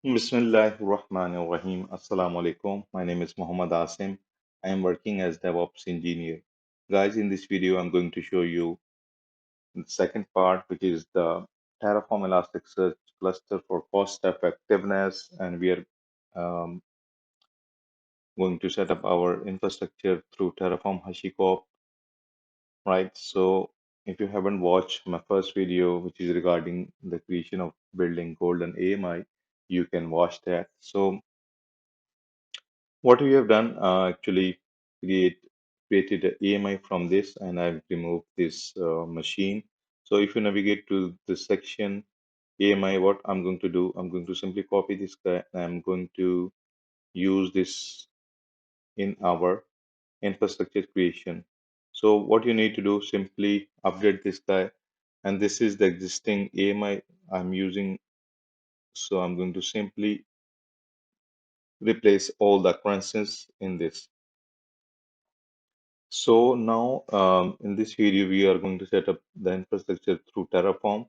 Bismillahirrahmanirrahim. Assalamu alaikum. My name is Muhammad Asim. I am working as DevOps engineer. Guys, in this video, I'm going to show you the second part, which is the Terraform Elasticsearch cluster for cost effectiveness. And we are um, going to set up our infrastructure through Terraform HashiCorp, right? So if you haven't watched my first video, which is regarding the creation of building golden AMI, you can watch that. So what we have done, actually created a AMI from this, and I've removed this machine. So if you navigate to the section AMI, what I'm going to do, I'm going to simply copy this guy, and I'm going to use this in our infrastructure creation. So what you need to do, simply update this guy, and this is the existing AMI I'm using. So I'm going to simply replace all the occurrences in this. So now in this video, we are going to set up the infrastructure through Terraform.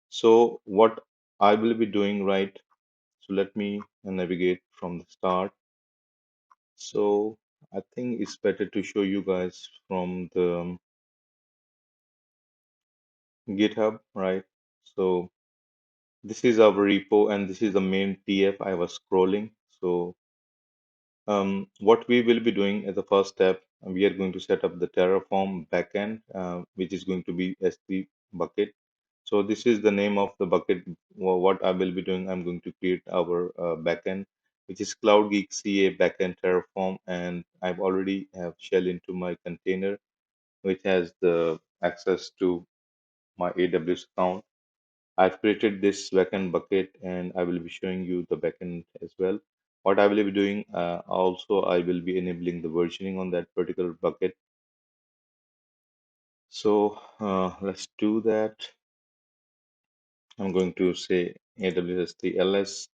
So what I will be doing, right? So let me navigate from the start. So I think it's better to show you guys from the GitHub, right? So this is our repo and this is the main TF I was scrolling. So what we will be doing as the first step, we are going to set up the Terraform backend, which is going to be S3 bucket. So this is the name of the bucket. What I will be doing, I'm going to create our backend, which is Cloud Geek CA backend Terraform, and I've already have shell into my container, which has the access to my AWS account. I've created this backend bucket and I will be showing you the backend as well. What I will be doing, also I will be enabling the versioning on that particular bucket. So let's do that. I'm going to say AWS ls.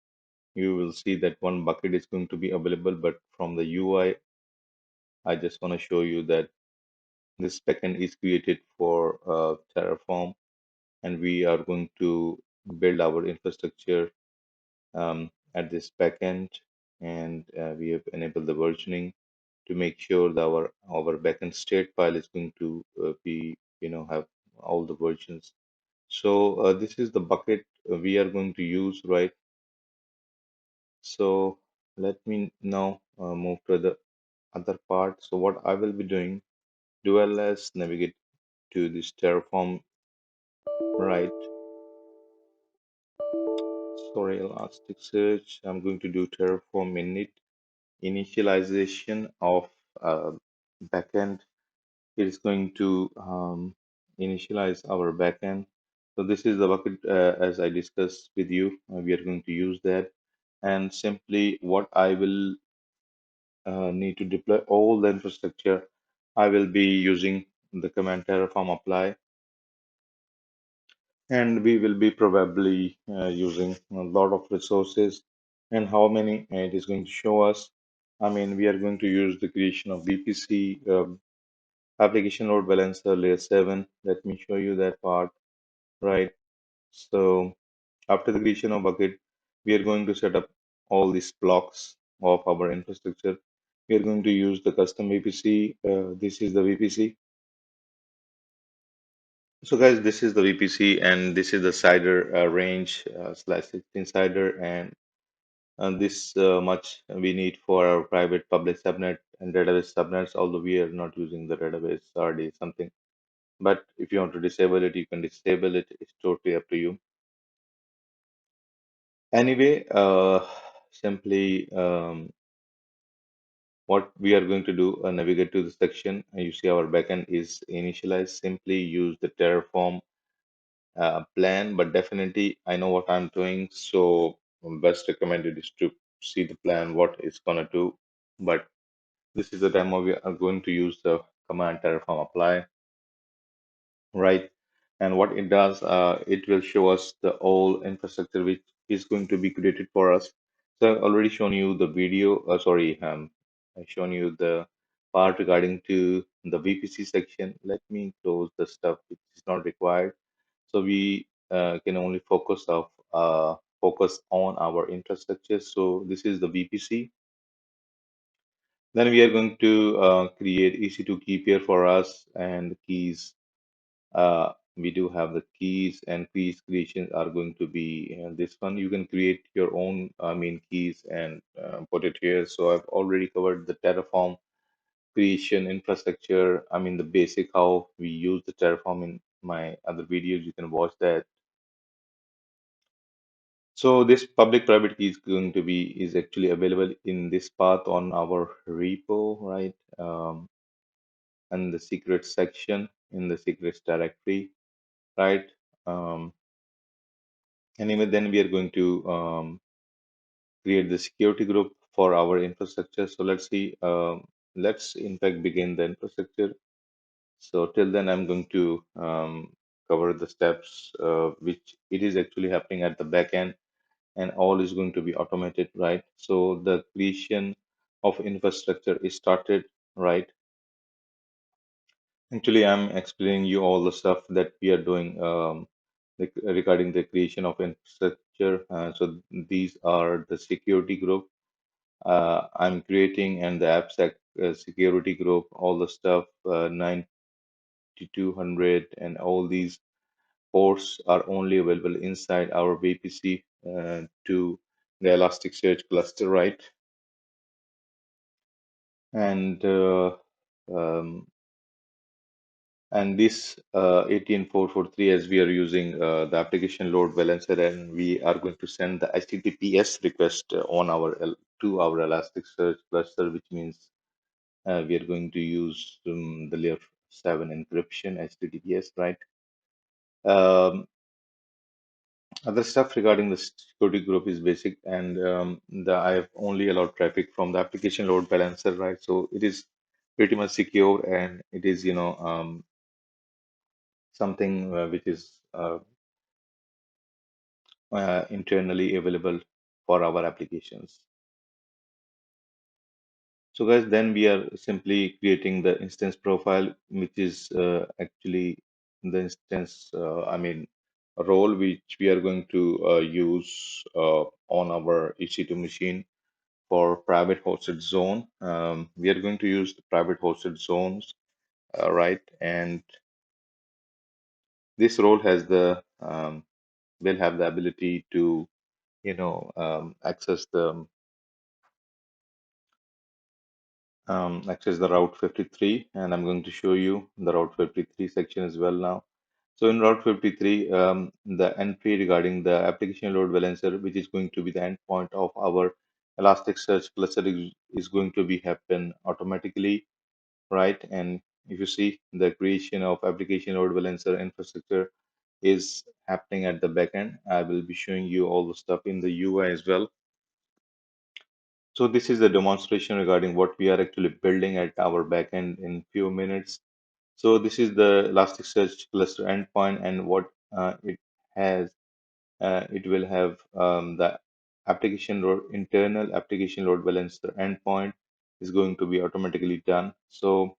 You will see that one bucket is going to be available, but from the UI, I just want to show you that this backend is created for Terraform, and we are going to build our infrastructure at this backend, and we have enabled the versioning to make sure that our backend state file is going to be, have all the versions. So this is the bucket we are going to use, right? So let me now move to the other part. So what I will be doing, do ls navigate to this Terraform, right? Sorry, Elasticsearch. I'm going to do Terraform init initialization of backend. It is going to initialize our backend. So this is the bucket as I discussed with you. We are going to use that, and simply what I will need to deploy all the infrastructure. I will be using the command Terraform apply, and we will be probably using a lot of resources. And how many it is going to show us. I mean, we are going to use the creation of VPC application load balancer layer 7. Let me show you that part, right? So after the creation of bucket, we are going to set up all these blocks of our infrastructure. We are going to use the custom VPC. This is the VPC. So guys, this is the VPC and this is the CIDR range slash 16 CIDR, and this much we need for our private public subnet and database subnets, although we are not using the database RD something. But if you want to disable it, you can disable it. It's totally up to you. Anyway, simply what we are going to do, navigate to the section. You see our backend is initialized. Simply use the Terraform plan, but definitely I know what I'm doing. So best recommended is to see the plan, what it's gonna do. But this is the demo. We are going to use the command Terraform apply, right? And what it does, it will show us the whole infrastructure which is going to be created for us. So I've already shown you the video, sorry, I've shown you the part regarding to the VPC section. Let me close the stuff which is not required. So we can only focus on our infrastructure. So this is the VPC. Then we are going to create EC2 key pair for us and keys. We do have the keys, and keys creations are going to be this one. You can create your own, keys and put it here. So I've already covered the Terraform creation infrastructure. The basic how we use the Terraform in my other videos. You can watch that. So this public private key is going to be is actually available in this path on our repo, right? And the secrets section in the secrets directory, right? Um, anyway, then we are going to create the security group for our infrastructure. So let's see. Let's in fact begin the infrastructure. So till then, I'm going to cover the steps which it is actually happening at the back end, and all is going to be automated, right? So the creation of infrastructure is started, right? Actually, I'm explaining you all the stuff that we are doing regarding the creation of infrastructure. So these are the security group I'm creating, and the AppSec security group, all the stuff, 9200 and all these ports are only available inside our VPC to the Elasticsearch cluster, right? And um, and this 18443, as we are using the application load balancer, and we are going to send the HTTPS request to our Elasticsearch cluster, which means we are going to use the layer 7 encryption HTTPS, right? Um, Other stuff regarding the security group is basic, and I have only allowed traffic from the application load balancer, right? So it is pretty much secure, and it is something which is internally available for our applications. So guys, then we are simply creating the instance profile, which is actually the instance, a role which we are going to use on our EC2 machine for private hosted zone. We are going to use the private hosted zones, right? And this role has the will have the ability to access the Route 53, and I'm going to show you the Route 53 section as well now. So in Route 53, the entry regarding the application load balancer, which is going to be the endpoint of our Elasticsearch cluster, is going to be happen automatically, right? And if you see, the creation of application load balancer infrastructure is happening at the backend. I will be showing you all the stuff in the UI as well. So this is the demonstration regarding what we are actually building at our backend in few minutes. So this is the Elasticsearch cluster endpoint, and what it has. It will have the internal application load balancer endpoint is going to be automatically done. So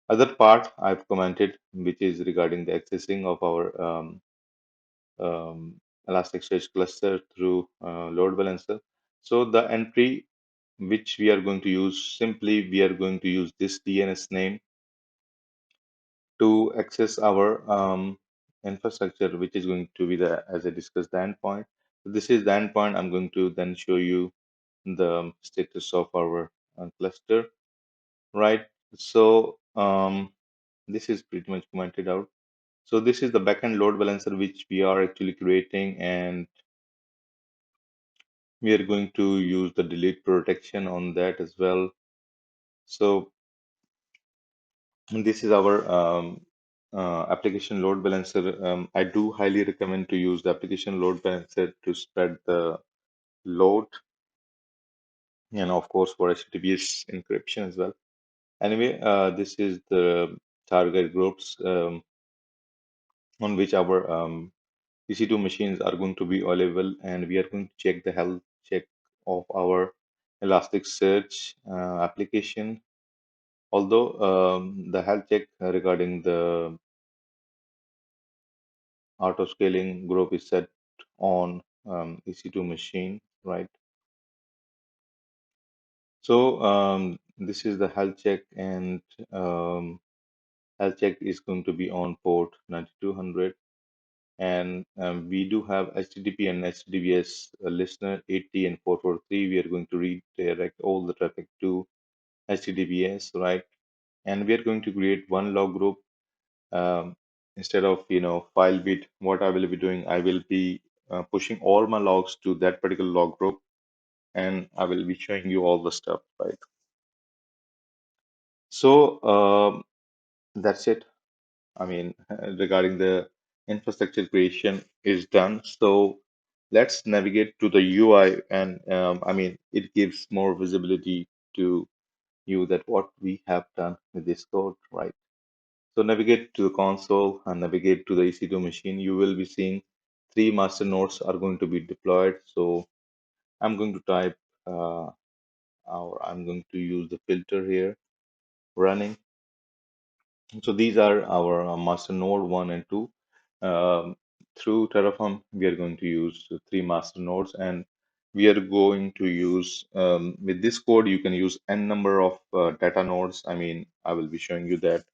other part I've commented, which is regarding the accessing of our Elasticsearch cluster through load balancer. So the entry which we are going to use, simply we are going to use this DNS name to access our infrastructure, which is going to be the, as I discussed, the endpoint. So this is the endpoint. I'm going to then show you the status of our cluster, right? So this is pretty much commented out. So this is the backend load balancer which we are actually creating, and we are going to use the delete protection on that as well. So this is our application load balancer. I do highly recommend to use the application load balancer to spread the load, and of course for HTTPS encryption as well. Anyway, this is the target groups on which our EC2 machines are going to be available, and we are going to check the health check of our Elasticsearch application. Although the health check regarding the auto scaling group is set on, EC2 machine, right? So this is the health check, and um, health check is going to be on port 9200, and we do have HTTP and HTTPS listener 80 and 443. We are going to redirect all the traffic to HTTPS, right? And we are going to create one log group instead of file bit. What I will be doing, I will be pushing all my logs to that particular log group, and I will be showing you all the stuff, right? So that's it. I mean, regarding the infrastructure creation is done. So let's navigate to the UI, and I mean, it gives more visibility to you that what we have done with this code, right? So navigate to the console and navigate to the EC2 machine. You will be seeing three master nodes are going to be deployed. So I'm going to type, or I'm going to use the filter here running. So these are our master node one and two. Um, Through Terraform, we are going to use three master nodes, and we are going to use with this code, you can use n number of data nodes. I mean, I will be showing you that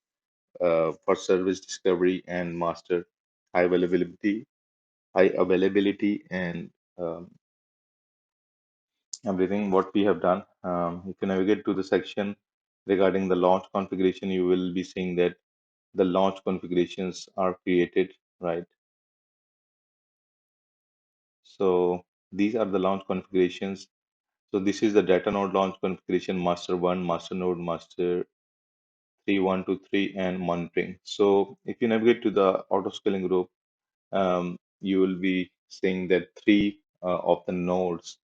for service discovery and master high availability, and everything what we have done. If you navigate to the section regarding the launch configuration, you will be seeing that the launch configurations are created, right? So these are the launch configurations. So this is the data node launch configuration, master one, master node, master three, one, two, three, and monitoring. So if you navigate to the auto scaling group, you will be seeing that three of the nodes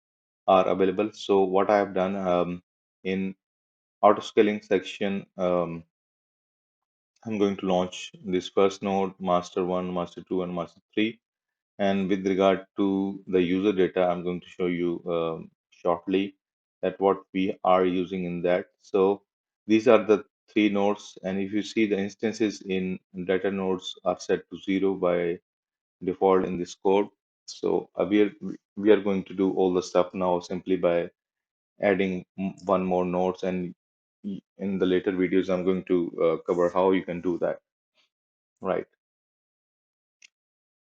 are available. So what I have done in auto scaling section, I'm going to launch this first node, master one, master two, and master three. And with regard to the user data, I'm going to show you shortly that what we are using in that. So these are the three nodes, and if you see the instances in data nodes are set to zero by default in this code. So we are going to do all the stuff now simply by adding one more nodes, and in the later videos I'm going to cover how you can do that, right?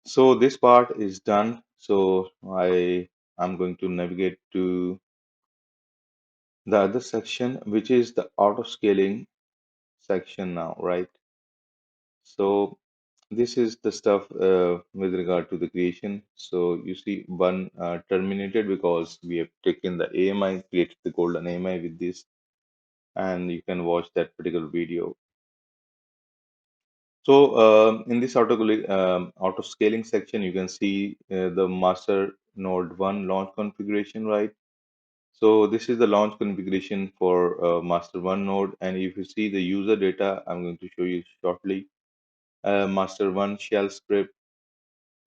So this part is done. So I'm going to navigate to the other section, which is the auto scaling section now, right? So this is the stuff with regard to the creation. So you see one terminated because we have taken the AMI, created the golden AMI with this, and you can watch that particular video. So in this auto scaling section, you can see the master node one launch configuration, right? So this is the launch configuration for master one node, and if you see the user data, I'm going to show you shortly. Master one shell script,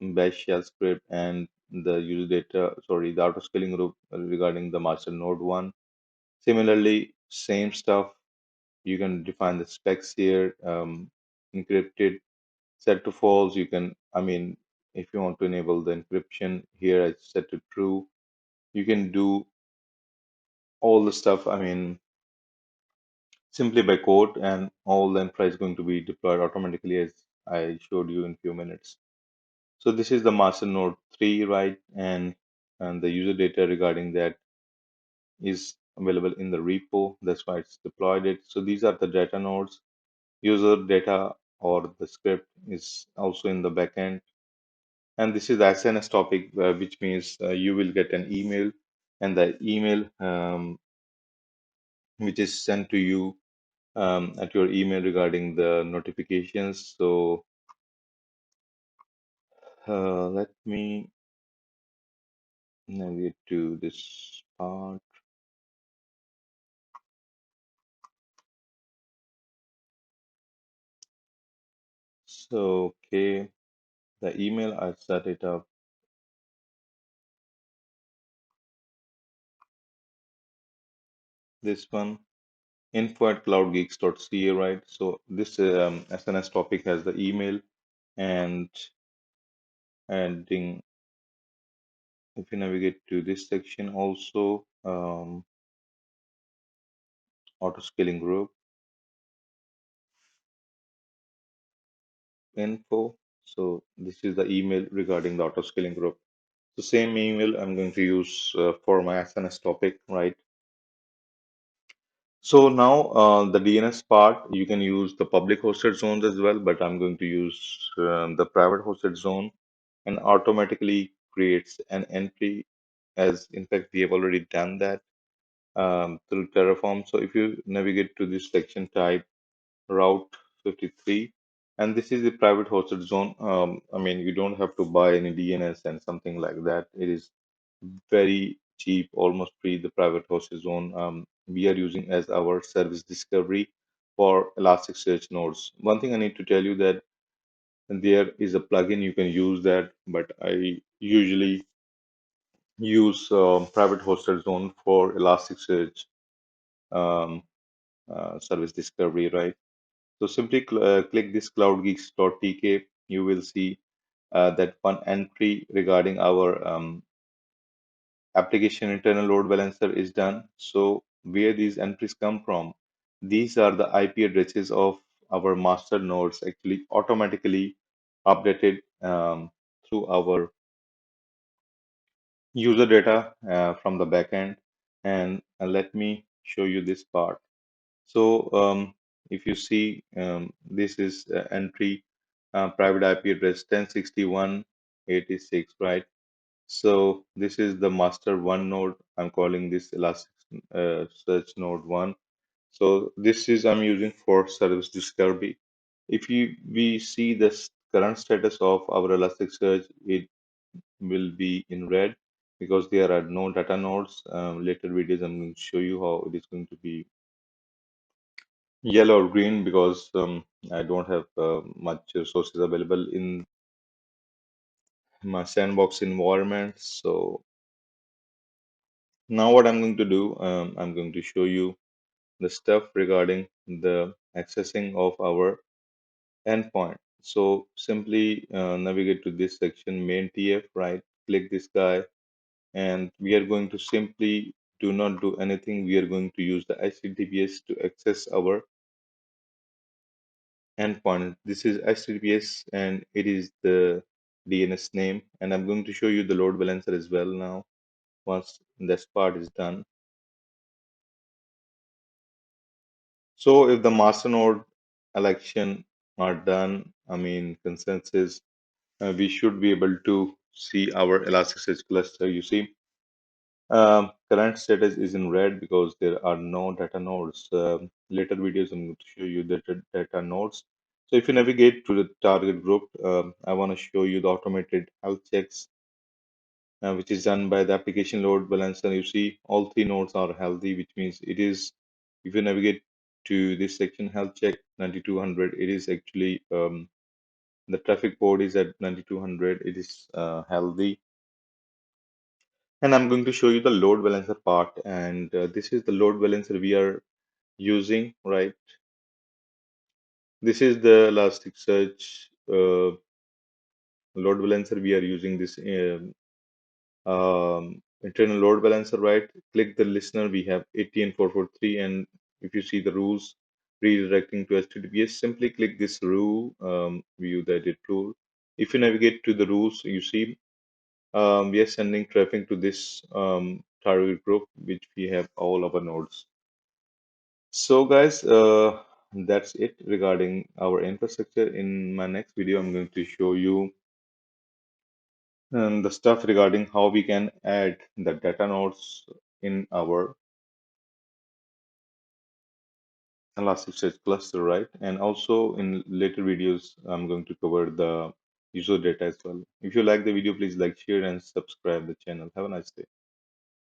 bash shell script, and the user data, sorry, the auto scaling group regarding the master node one. Similarly, same stuff. You can define the specs here, encrypted, set to false. You can, I mean, if you want to enable the encryption here, I set to true. You can do all the stuff. I mean, simply by code, and all the infra is going to be deployed automatically as I showed you in few minutes. So this is the master node 3, right? And the user data regarding that is available in the repo. That's why it's deployed it. So these are the data nodes. User data or the script is also in the backend. And this is the SNS topic, which means you will get an email, and the email which is sent to you at your email regarding the notifications. So let me navigate to this part. So, okay, the email I set it up. This one, info@cloudgeeks.ca, right? So this SNS topic has the email and adding. If you navigate to this section also, auto scaling group info. So this is the email regarding the auto scaling group. The same email I'm going to use for my SNS topic, right? So now the DNS part, you can use the public hosted zones as well, but I'm going to use the private hosted zone and automatically creates an entry, as in fact we have already done that through Terraform. So if you navigate to this section, type route 53, and this is the private hosted zone. I mean, you don't have to buy any DNS and something like that. It is very cheap, almost free, the private hosted zone. We are using as our service discovery for Elasticsearch nodes. One thing I need to tell you that there is a plugin you can use that, but I usually use private hosted zone for Elasticsearch um, service discovery, right? So simply click this cloudgeeks.tk. You will see that one entry regarding our application internal load balancer is done. So where these entries come from? These are the IP addresses of our master nodes actually automatically updated through our user data from the backend. And let me show you this part. So if you see, this is entry private IP address 1061.86, right? So this is the master one node. I'm calling this Elastic Search node one. So this is I'm using for service discovery. If you we see this current status of our Elasticsearch, it will be in red because there are no data nodes. Later videos I'm going to show you how it is going to be yellow or green because I don't have much resources available in my sandbox environment. So now what I'm going to do, I'm going to show you the stuff regarding the accessing of our endpoint. So simply navigate to this section, main TF, right? Click this guy, and we are going to simply do not do anything. We are going to use the HTTPS to access our endpoint. This is HTTPS and it is the DNS name. And I'm going to show you the load balancer as well now once this part is done. So if the master node election are done, I mean consensus, we should be able to see our Elasticsearch cluster. You see, current status is in red because there are no data nodes. Later videos, I'm going to show you the data nodes. So if you navigate to the target group, I want to show you the automated health checks, which is done by the application load balancer. You see, all three nodes are healthy, which means it is, if you navigate to this section, health check 9200, it is actually the traffic port is at 9200, it is healthy. And I'm going to show you the load balancer part, and this is the load balancer we are using, right? This is the Elasticsearch load balancer. We are using this internal load balancer, right? Click the listener. We have 80443, and if you see the rules redirecting to HTTPS, simply click this rule, view the edit rule. If you navigate to the rules, you see we are sending traffic to this target group, which we have all our nodes. So, guys, that's it regarding our infrastructure. In my next video, I'm going to show you the stuff regarding how we can add the data nodes in our Elasticsearch cluster, right? And also in later videos, I'm going to cover the user data as well. If you like the video, please like, share, and subscribe the channel. Have a nice day.